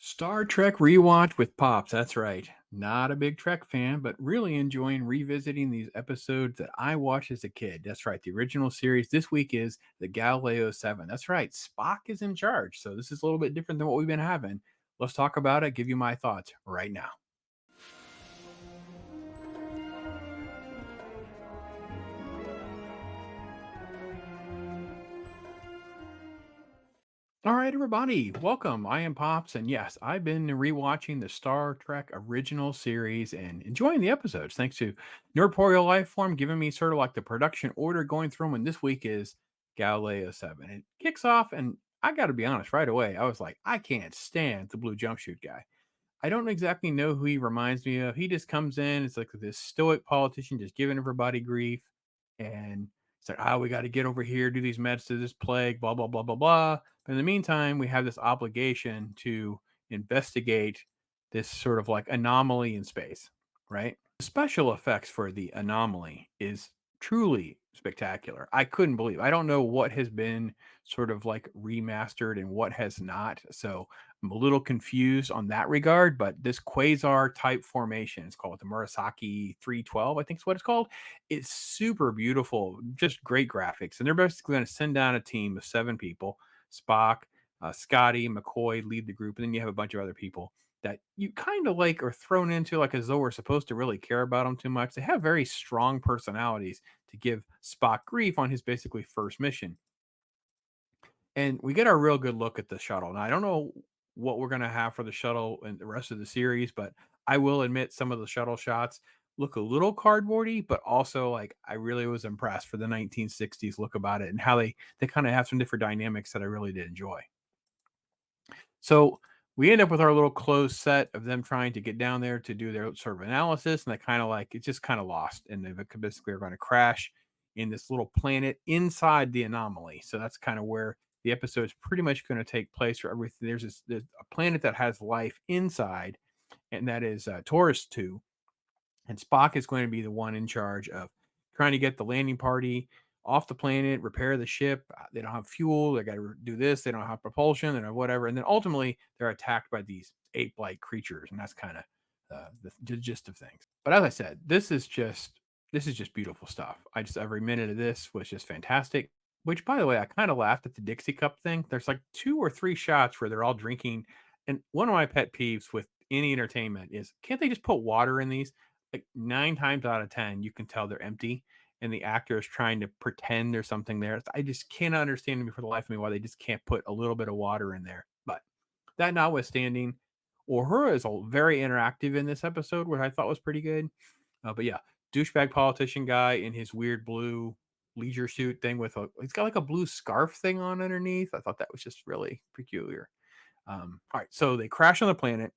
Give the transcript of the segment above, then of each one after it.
Star Trek rewatch with Pops. That's right. Not a big Trek fan, but really enjoying revisiting these episodes that I watched as a kid. That's right. The original series this week is the Galileo 7. That's right. Spock is in charge. So this is a little bit different than what we've been having. Let's talk about it. Give you my thoughts right now. All right, everybody, welcome. I am Pops, and yes, I've been rewatching the Star Trek original series and enjoying the episodes. Thanks to Nerdporeal Lifeform giving me sort of like the production order going through them. And this week is Galileo 7. It kicks off, and I got to be honest, right away, I was like, I can't stand the blue jumpsuit guy. I don't exactly know who he reminds me of. He just comes in, it's like this stoic politician just giving everybody grief. And it's like, oh, we got to get over here, do these meds to this plague, blah, blah, blah, blah, blah. But in the meantime, we have this obligation to investigate this sort of like anomaly in space, right? The special effects for the anomaly is truly spectacular. I couldn't believe. I don't know what has been sort of like remastered and what has not. So I'm a little confused on that regard, but this quasar type formation, it's called the Murasaki 312, I think is what it's called. It's super beautiful, just great graphics. And they're basically going to send down a team of 7 people. Spock, Scotty, McCoy lead the group, and then you have a bunch of other people that you kind of like are thrown into like as though we're supposed to really care about them too much. They have very strong personalities to give Spock grief on his basically first mission. And we get our real good look at the shuttle. Now, I don't know what we're going to have for the shuttle and the rest of the series, but I will admit some of the shuttle shots look a little cardboardy, but also like I really was impressed for the 1960s look about it and how they kind of have some different dynamics that I really did enjoy. So we end up with our little closed set of them trying to get down there to do their sort of analysis, and they kind of like it's just kind of lost, and they basically are going to crash in this little planet inside the anomaly. So that's kind of where the episode is pretty much going to take place. For everything, there's a planet that has life inside, and that is Taurus II, and Spock is going to be the one in charge of trying to get the landing party off the planet, repair the ship. They don't have fuel. They got to do this. They don't have propulsion. They don't have whatever. And then ultimately, they're attacked by these ape-like creatures, and that's kind of the gist of things. But as I said, this is just beautiful stuff. Every minute of this was just fantastic. Which, by the way, I kind of laughed at the Dixie Cup thing. There's like 2 or 3 shots where they're all drinking, and one of my pet peeves with any entertainment is can't they just put water in these? Like 9 times out of 10, you can tell they're empty, and the actor is trying to pretend there's something there. I just cannot understand me for the life of me why they just can't put a little bit of water in there. But that notwithstanding, Uhura is very interactive in this episode, which I thought was pretty good. But yeah, douchebag politician guy in his weird blue leisure suit thing with he's got like a blue scarf thing on underneath. I thought that was just really peculiar. All right, so they crash on the planet.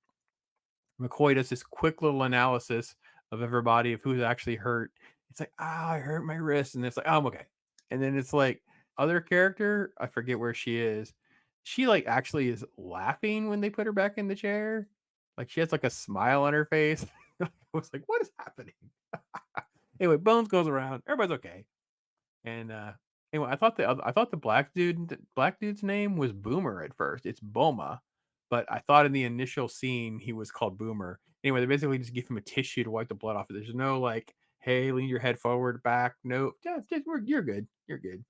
McCoy does this quick little analysis of everybody of who's actually hurt. It's like, I hurt my wrist, and it's like, oh, I'm okay. And then it's like other character, I forget where she is. She like actually is laughing when they put her back in the chair. Like she has like a smile on her face. I was like, what is happening? Anyway, Bones goes around. Everybody's okay. And anyway, I thought the black dude's name was Boomer at first. It's Boma, but I thought in the initial scene he was called Boomer. Anyway, they basically just give him a tissue to wipe the blood off. There's no like, hey, lean your head forward, back. No, just, you're good. You're good.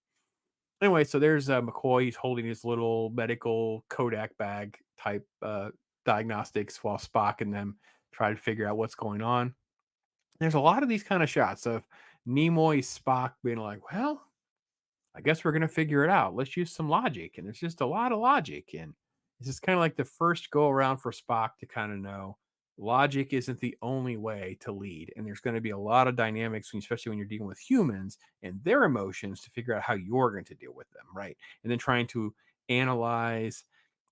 Anyway, so there's McCoy. He's holding his little medical Kodak bag type diagnostics while Spock and them try to figure out what's going on. There's a lot of these kind of shots of Nimoy Spock being like, well, I guess we're going to figure it out. Let's use some logic. And there's just a lot of logic. And it's just kind of like the first go around for Spock to kind of know logic isn't the only way to lead. And there's going to be a lot of dynamics, especially when you're dealing with humans and their emotions to figure out how you're going to deal with them. Right. And then trying to analyze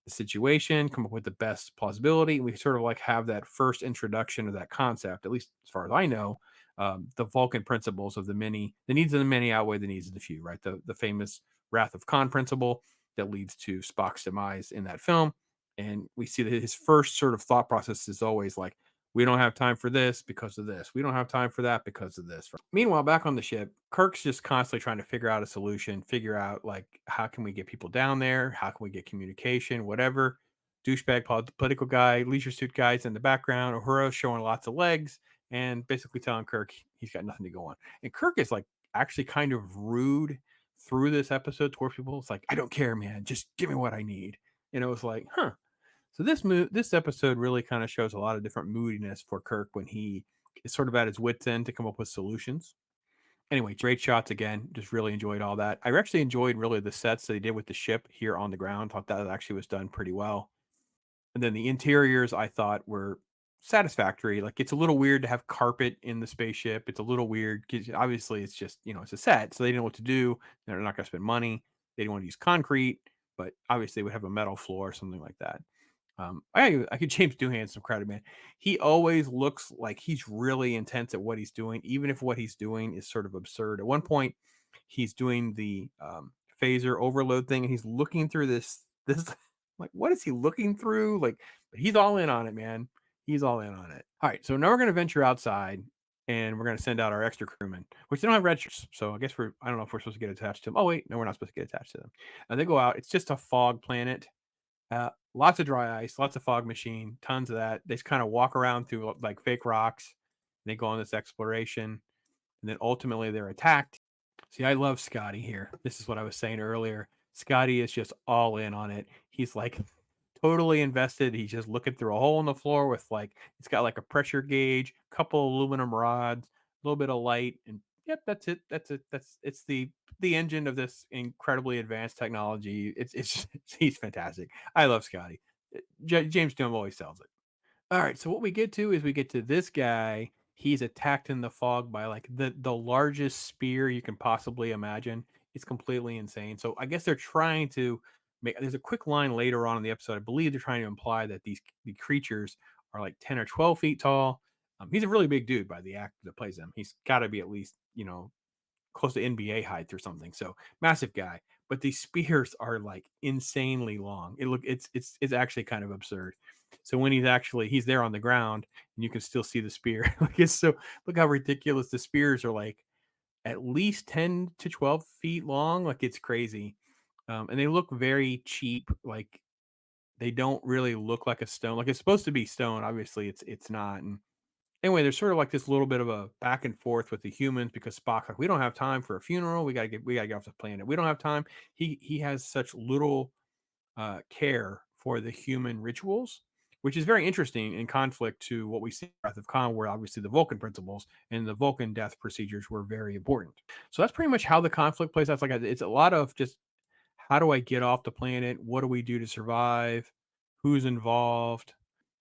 the situation, come up with the best plausibility. We sort of like have that first introduction of that concept, at least as far as I know, the Vulcan principles of the needs of the many outweigh the needs of the few, right? The famous Wrath of Khan principle that leads to Spock's demise in that film. And we see that his first sort of thought process is always like, we don't have time for this because of this. We don't have time for that because of this. Meanwhile, back on the ship, Kirk's just constantly trying to figure out a solution, figure out like how can we get people down there? How can we get communication? Whatever. douchebag political guy, leisure suit guys in the background. Uhura showing lots of legs and basically telling Kirk he's got nothing to go on. And Kirk is like actually kind of rude through this episode towards people. It's like, I don't care, man. Just give me what I need. And it was like, huh. So this episode really kind of shows a lot of different moodiness for Kirk when he is sort of at his wits end to come up with solutions. Anyway, great shots again. Just really enjoyed all that. I actually enjoyed really the sets that they did with the ship here on the ground. Thought that actually was done pretty well. And then the interiors I thought were satisfactory. Like it's a little weird to have carpet in the spaceship. It's a little weird because obviously it's just, it's a set. So they didn't know what to do. They're not going to spend money. They didn't want to use concrete, but obviously they would have a metal floor or something like that. I could James Doohan some credit, man. He always looks like he's really intense at what he's doing, even if what he's doing is sort of absurd. At one point, he's doing the phaser overload thing, and he's looking through this like, what is he looking through? Like, but he's all in on it, man. He's all in on it. All right, so now we're gonna venture outside, and we're gonna send out our extra crewmen, which they don't have red shirts. So I guess I don't know if we're supposed to get attached to them. Oh wait, no, we're not supposed to get attached to them. And they go out. It's just a fog planet. Lots of dry ice, lots of fog machine, tons of that. They just kind of walk around through like fake rocks. And they go on this exploration, and then ultimately they're attacked. See, I love Scotty here. This is what I was saying earlier. Scotty is just all in on it. He's like totally invested. He's just looking through a hole in the floor with like it's got like a pressure gauge, couple of aluminum rods, a little bit of light, and yep, that's it. That's it. That's it's the engine of this incredibly advanced technology. It's he's fantastic. I love Scotty. James Doom always sells it. All right, so what we get to is we get to this guy. He's attacked in the fog by like the largest spear you can possibly imagine. It's completely insane. So I guess they're trying to make. There's a quick line later on in the episode. I believe they're trying to imply that the creatures are like 10 or 12 feet tall. He's a really big dude by the actor that plays him. He's got to be at least close to NBA height or something. So massive guy. But these spears are like insanely long. It's actually kind of absurd. So when he's there on the ground and you can still see the spear. Like it's so look how ridiculous the spears are, like at least 10 to 12 feet long. Like it's crazy. And they look very cheap. Like they don't really look like a stone. Like it's supposed to be stone. Obviously it's not. And anyway, there's sort of like this little bit of a back and forth with the humans because Spock's like, we don't have time for a funeral. We gotta get off the planet. We don't have time. He has such little care for the human rituals, which is very interesting in conflict to what we see in Wrath of Khan, where obviously the Vulcan principles and the Vulcan death procedures were very important. So that's pretty much how the conflict plays out. It's a lot of just how do I get off the planet? What do we do to survive? Who's involved?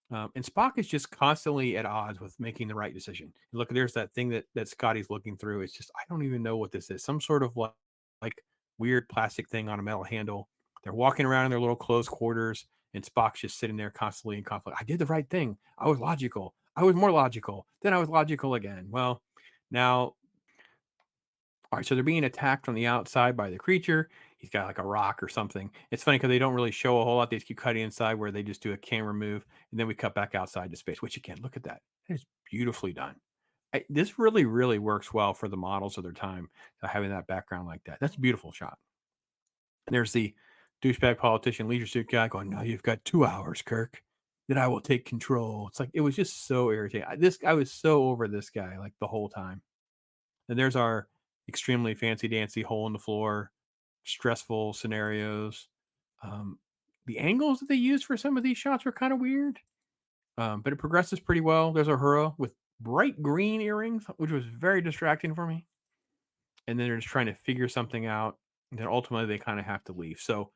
And Spock is just constantly at odds with making the right decision. Look, there's that thing that Scotty's looking through. It's just I don't even know what this is. Some sort of like weird plastic thing on a metal handle. They're walking around in their little closed quarters, and Spock's just sitting there constantly in conflict. I did the right thing. I was logical. I was more logical. Then I was logical again. Well, now all right, so they're being attacked from the outside by the creature. He's got like a rock or something. It's funny because they don't really show a whole lot. They just keep cutting inside where they just do a camera move, and then we cut back outside to space. Which again, look at that. That is beautifully done. This really, really works well for the models of their time, having that background like that. That's a beautiful shot. And there's the douchebag politician, leisure suit guy going, "No, you've got 2 hours, Kirk. Then I will take control." It's like it was just so irritating. I was so over this guy like the whole time. And there's our extremely fancy dancy hole in the floor, stressful scenarios. Um, the angles that they used for some of these shots were kind of weird, but it progresses pretty well. There's a Hura with bright green earrings, which was very distracting for me. And then they're just trying to figure something out. And then ultimately they kind of have to leave. So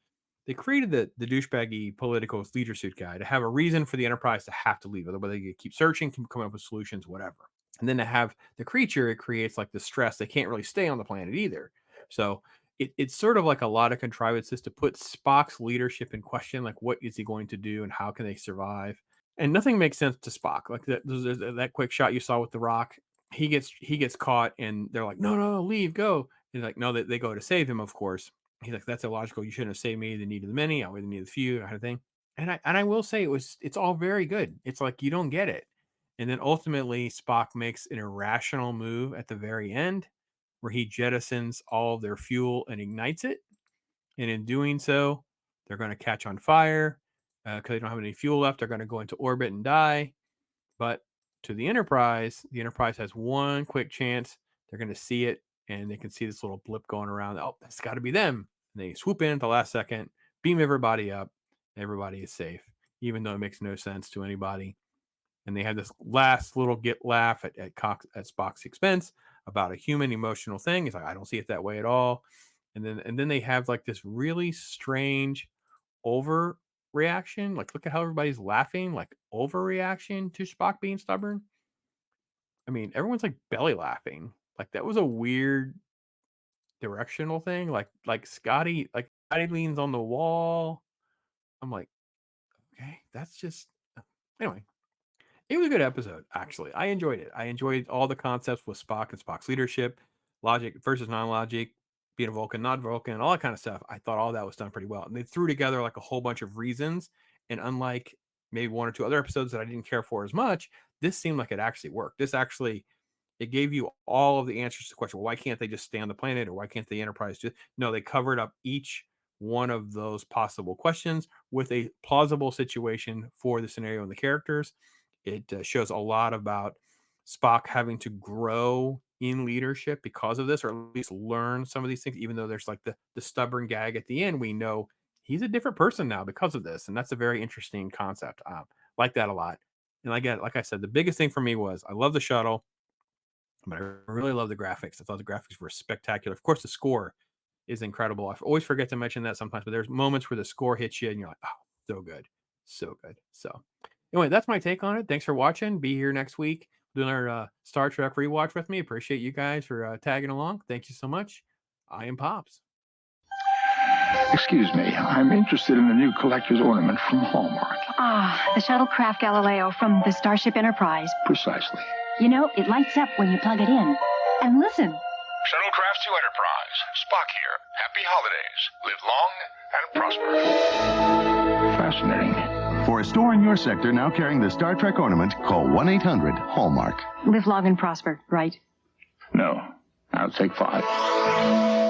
they created the douchebaggy political leader suit guy to have a reason for the Enterprise to have to leave. Otherwise, they could keep searching, keep coming up with solutions, whatever. And then to have the creature, it creates like the stress. They can't really stay on the planet either. So it's sort of like a lot of contrivances to put Spock's leadership in question. Like, what is he going to do and how can they survive? And nothing makes sense to Spock. Like that quick shot you saw with the rock, he gets caught and they're like, no, no, no, leave, go. And like, no, they go to save him, of course. He's like, that's illogical. You shouldn't have saved me. The need of the many, outweigh the need of the few, kind of thing. And I will say it's all very good. It's like you don't get it. And then ultimately Spock makes an irrational move at the very end where he jettisons all of their fuel and ignites it. And in doing so, they're going to catch on fire. because they don't have any fuel left. They're going to go into orbit and die. But to the Enterprise has one quick chance. They're going to see it, and they can see this little blip going around. Oh, that's got to be them. And they swoop in at the last second, beam everybody up. Everybody is safe, even though it makes no sense to anybody. And they have this last little laugh at Spock's expense about a human emotional thing. He's like, I don't see it that way at all. And then they have like this really strange overreaction. Like, look at how everybody's laughing, like overreaction to Spock being stubborn. I mean, everyone's like belly laughing. Like, that was a weird directional thing. Like Scotty leans on the wall. I'm like, okay, that's just anyway. It was a good episode, actually. I enjoyed it. I enjoyed all the concepts with Spock and Spock's leadership, logic versus non-logic, being a Vulcan, not Vulcan, all that kind of stuff. I thought all that was done pretty well. And they threw together like a whole bunch of reasons. And unlike maybe one or two other episodes that I didn't care for as much, this seemed like it actually worked. It gave you all of the answers to the question. Well, why can't they just stay on the planet, or why can't the Enterprise just? No, they covered up each one of those possible questions with a plausible situation for the scenario and the characters. It shows a lot about Spock having to grow in leadership because of this, or at least learn some of these things, even though there's like the stubborn gag at the end. We know he's a different person now because of this. And that's a very interesting concept. Like that a lot. And again, like I said, the biggest thing for me was I love the shuttle, but I really love the graphics. I thought the graphics were spectacular. Of course, the score is incredible. I always forget to mention that sometimes, but there's moments where the score hits you and you're like, oh, so good. So good. So anyway, that's my take on it. Thanks for watching. Be here next week doing our Star Trek rewatch with me. Appreciate you guys for tagging along. Thank you so much. I am Pops. Excuse me, I'm interested in the new collector's ornament from Hallmark. Ah, the shuttlecraft Galileo from the Starship Enterprise. Precisely. You know, it lights up when you plug it in. And listen. Shuttlecraft to Enterprise. Spock here. Happy holidays. Live long and prosper. Fascinating. For a store in your sector now carrying the Star Trek ornament, call 1-800-HALLMARK. Live long and prosper, right? No, I'll take 5.